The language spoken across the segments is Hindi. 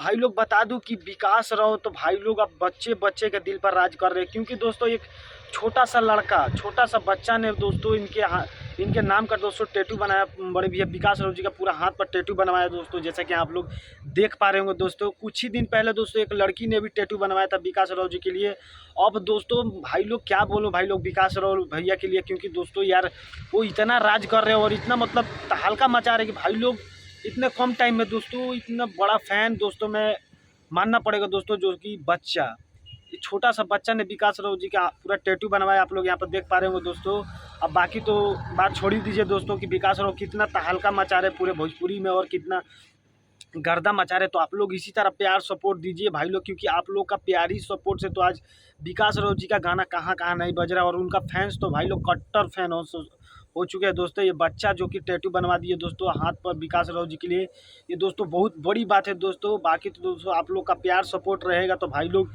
भाई लोग बता दूं कि विकास राव तो भाई लोग अब बच्चे बच्चे के दिल पर राज कर रहे हैं, क्योंकि दोस्तों एक छोटा सा लड़का, छोटा सा बच्चा ने दोस्तों इनके नाम का दोस्तों टैटू बनाया। बड़े भैया विकास राव जी का पूरा हाथ पर टैटू बनवाया दोस्तों, जैसा कि आप लोग देख पा रहे होंगे दोस्तों। कुछ ही दिन पहले दोस्तों एक लड़की ने भी टैटू बनवाया था विकास राव जी के लिए। अब दोस्तों भाई लोग क्या बोलो भाई लोग विकास राव भैया के लिए, क्योंकि दोस्तों यार वो इतना राज कर रहे हैं और इतना मतलब तहलका मचा रहे कि भाई लोग इतने कम टाइम में दोस्तों इतना बड़ा फैन दोस्तों मैं मानना पड़ेगा दोस्तों। जो कि बच्चा, ये छोटा सा बच्चा ने विकास राव जी का पूरा टैटू बनवाया, आप लोग यहाँ पर देख पा रहे होंगे दोस्तों। अब बाकी तो बात छोड़ ही दीजिए दोस्तों कि विकास राव कितना तहलका मचा रहे पूरे भोजपुरी में और कितना गर्दा मचा रहे। तो आप लोग इसी तरह प्यार सपोर्ट दीजिए भाई लोग, क्योंकि आप लोग का प्यारी सपोर्ट से तो आज विकास राव जी का गाना कहाँ कहाँ नहीं बज रहा, और उनका फैंस तो भाई लोग कट्टर फैन हो चुके हैं दोस्तों। ये बच्चा जो कि टैटू बनवा दिए दोस्तों हाथ पर विकास राव जी के लिए, ये दोस्तों बहुत बड़ी बात है दोस्तों। बाकी तो दोस्तों आप लोग का प्यार सपोर्ट रहेगा तो भाई लोग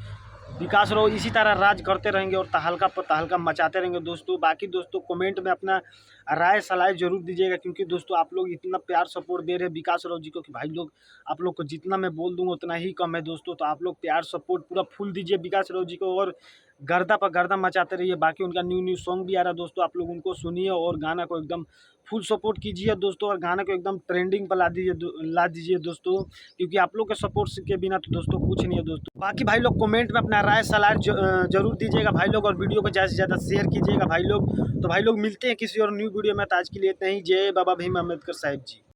विकास राव इसी तरह राज करते रहेंगे और तहलका पर तहलका मचाते रहेंगे दोस्तों। बाकी दोस्तों कमेंट में अपना राय सलाह जरूर दीजिएगा, क्योंकि दोस्तों आप लोग इतना प्यार सपोर्ट दे रहे हैं विकास राव जी को कि भाई लोग आप लोग को जितना मैं बोल दूंगा उतना ही कम है दोस्तों। तो आप लोग प्यार सपोर्ट पूरा फुल दीजिए विकास राव जी को और गर्दा पर गर्दा मचाते रहिए। बाकी उनका न्यू न्यू सॉन्ग भी आ रहा है दोस्तों, आप लोग उनको सुनिए और गाना को एकदम फुल सपोर्ट कीजिए दोस्तों, और गाना को एकदम ट्रेंडिंग पर ला दीजिए दोस्तों, क्योंकि आप लोग के सपोर्ट के बिना तो दोस्तों कुछ नहीं है दोस्तों। बाकी भाई लोग कमेंट में अपना राय सलाह जरूर दीजिएगा भाई लोग, और वीडियो को ज़्यादा से ज़्यादा शेयर कीजिएगा भाई लोग। तो भाई लोग मिलते हैं किसी और न्यू वीडियो में, तो आज के लिए इतना ही। जय बाबा भीम अम्बेडकर साहिब जी।